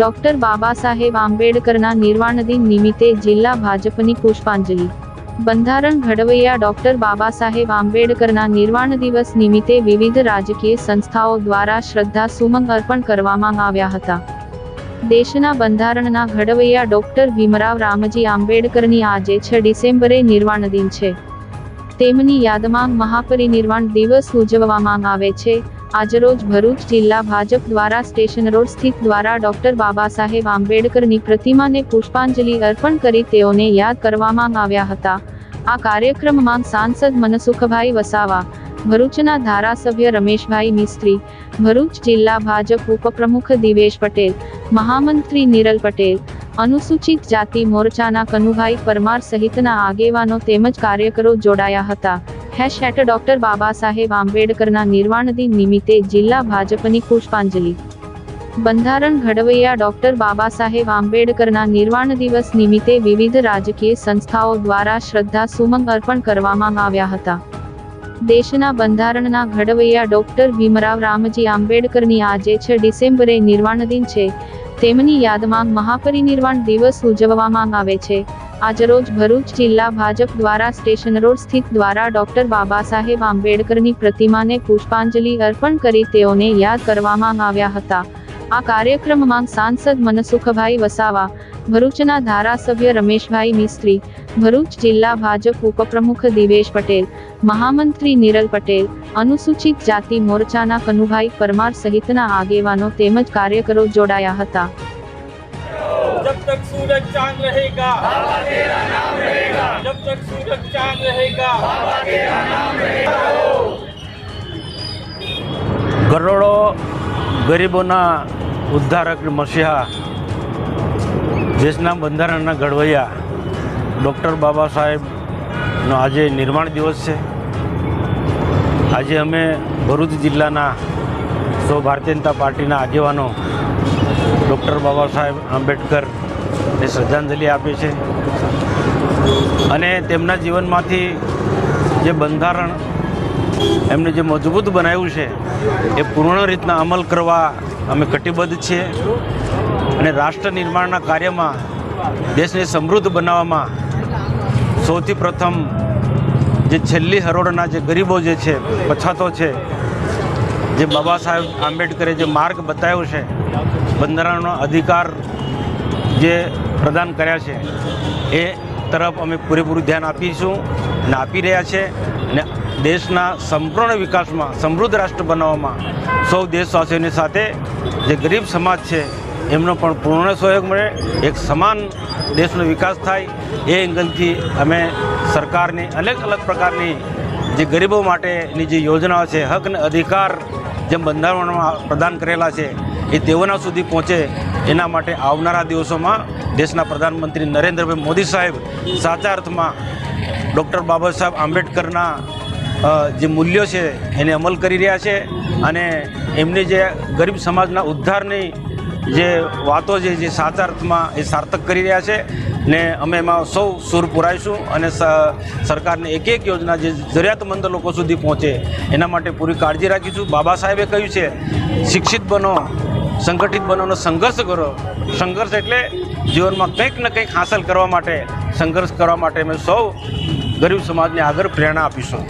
Doctor Baba Saheb આંબેડકરના નિર્વાણ દિન નિમિત્તે જિલ્લા ભાજપની પુષ્પાંજલિ. બંધારણ ઘડવૈયા ડોક્ટર બાબા સાહેબ આંબેડકરના નિર્વાણ દિવસ નિમિત્તે વિવિધ રાજકીય સંસ્થાઓ દ્વારા શ્રદ્ધા સુમન અર્પણ કરવામાં આવ્યા હતા. દેશના બંધારણના ઘડવૈયા ડોક્ટર ભીમરાવ રામજી આંબેડકરની આજે 6 ડિસેમ્બરે નિર્વાણ દિન છે. તેમની યાદમાં મહાપરિનિર્વાણ દિવસ ઉજવવામાં આવે છે. આજરોજ ભરૂચ જિલ્લા ભાજપ દ્વારા સ્ટેશન રોડ સ્થિત દ્વારા ડોક્ટર બાબા સાહેબ આંબેડકરની પ્રતિમાને પુષ્પાંજલિ અર્પણ કરી તેઓને યાદ કરવામાં આવ્યા હતા. આ કાર્યક્રમમાં સાંસદ મનસુખભાઈ વસાવા, ભરૂચના ધારાસભ્ય રમેશભાઈ મિસ્ત્રી, ભરૂચ જિલ્લા ભાજપ ઉપપ્રમુખ દિવેશ પટેલ, મહામંત્રી નિરલ પટેલ, અનુસૂચિત જાતિ મોરચાના કનુભાઈ પરમાર સહિતના આગેવાનો તેમજ કાર્યકરો જોડાયા હતા. ડોક્ટર બાબા સાહેબ આંબેડકરના નિર્વાણ દિન નિમિત્તે જિલ્લા ભાજપની પુષ્પાંજલિ. બંધારણ ઘડવૈયા ડોક્ટર બાબા સાહેબ આંબેડકરના નિર્વાણ દિવસ નિમિત્તે વિવિધ રાજકીય સંસ્થાઓ દ્વારા શ્રદ્ધા સુમન અર્પણ કરવામાં આવ્યા હતા. દેશના બંધારણના ઘડવૈયા ડોક્ટર ભીમરાવ રામજી આંબેડકરની આજે 6 ડિસેમ્બરે નિર્વાણ દિન છે. તેમની યાદમાં મહાપરિનિર્વાણ દિવસ ઉજવવામાં આવે છે. આજરોજ ભરૂચ જિલ્લા ભાજપ દ્વારા સ્ટેશન રોડ સ્થિત દ્વારા ડોક્ટર બાબા સાહેબ આંબેડકરની પ્રતિમાને પુષ્પાંજલિ અર્પણ કરી તેઓને યાદ કરવામાં આવ્યા હતા. આ કાર્યક્રમમાં સાંસદ મનસુખભાઈ વસાવા, ભરૂચના ધારાસભ્ય રમેશભાઈ મિસ્ત્રી, ભરૂચ જિલ્લા ભાજપ ઉપપ્રમુખ દિવેશ પટેલ, મહામંત્રી નિરલ પટેલ, અનુસૂચિત જાતિ મોરચાના કનુભાઈ પરમાર સહિતના આગેવાનો તેમજ કાર્યકરો જોડાયા હતા. जब तक सूरज चांद रहेगा, बाबा तेरा नाम रहेगा. जब तक सूरज चांद रहेगा, बाबा तेरा नाम रहेगा. કરોડો ગરીબોના ઉદ્ધારક મસીહા, દેશના બંધારણના ઘડવૈયા ડૉક્ટર બાબા સાહેબનો આજે નિર્વાણ દિવસ છે. આજે અમે ભરૂચ જિલ્લાના સૌ ભારતીય જનતા પાર્ટીના આગેવાનો ડૉક્ટર બાબા સાહેબ આંબેડકરને શ્રદ્ધાંજલિ આપી છે અને તેમના જીવનમાંથી જે બંધારણ એમને જે મજબૂત બનાવ્યું છે એ પૂર્ણ રીતના અમલ કરવા અમે કટિબદ્ધ છીએ અને રાષ્ટ્ર નિર્માણના કાર્યમાં દેશને સમૃદ્ધ બનાવવામાં સૌથી પ્રથમ જે છેલ્લી હરોળના જે ગરીબો જે છે, પછાતો છે, જે બાબા સાહેબ આંબેડકરે જે માર્ગ બતાવ્યો છે, બંધારણનો અધિકાર જે પ્રદાન કર્યા છે એ તરફ અમે પૂરેપૂરું ધ્યાન આપીશું અને આપી રહ્યા છે અને દેશના સંપૂર્ણ વિકાસમાં, સમૃદ્ધ રાષ્ટ્ર બનાવવામાં સૌ દેશવાસીઓની સાથે જે ગરીબ સમાજ છે એમનો પણ પૂર્ણ સહયોગ મળે, એક સમાન દેશનો વિકાસ થાય એ એંગલથી અમે સરકારની અલગ અલગ પ્રકારની જે ગરીબો માટેની જે યોજનાઓ છે, હક અને અધિકાર જે બંધારણમાં પ્રદાન કરેલા છે એ તેઓના સુધી પહોંચે એના માટે આવનારા દિવસોમાં દેશના પ્રધાનમંત્રી નરેન્દ્રભાઈ મોદી સાહેબ સાચા અર્થમાં ડૉક્ટર બાબા સાહેબ આંબેડકરના જે મૂલ્યો છે એને અમલ કરી રહ્યા છે અને એમની જે ગરીબ સમાજના ઉદ્ધારની જે વાતો છે જે સાચા અર્થમાં એ સાર્થક કરી રહ્યા છે ને અમે એમાં સૌ સૂર પુરાઈશું અને સરકારની એક એક યોજના જે જરૂરિયાતમંદ લોકો સુધી પહોંચે એના માટે પૂરી કાળજી રાખીશું. બાબા સાહેબે કહ્યું છે, શિક્ષિત બનો, સંગઠિત બનો અને સંઘર્ષ કરો. સંઘર્ષ એટલે જીવનમાં કંઈક ને કંઈક હાંસલ કરવા માટે સંઘર્ષ કરવા માટે અમે સૌ ગરીબ સમાજને આગળ પ્રેરણા આપીશું.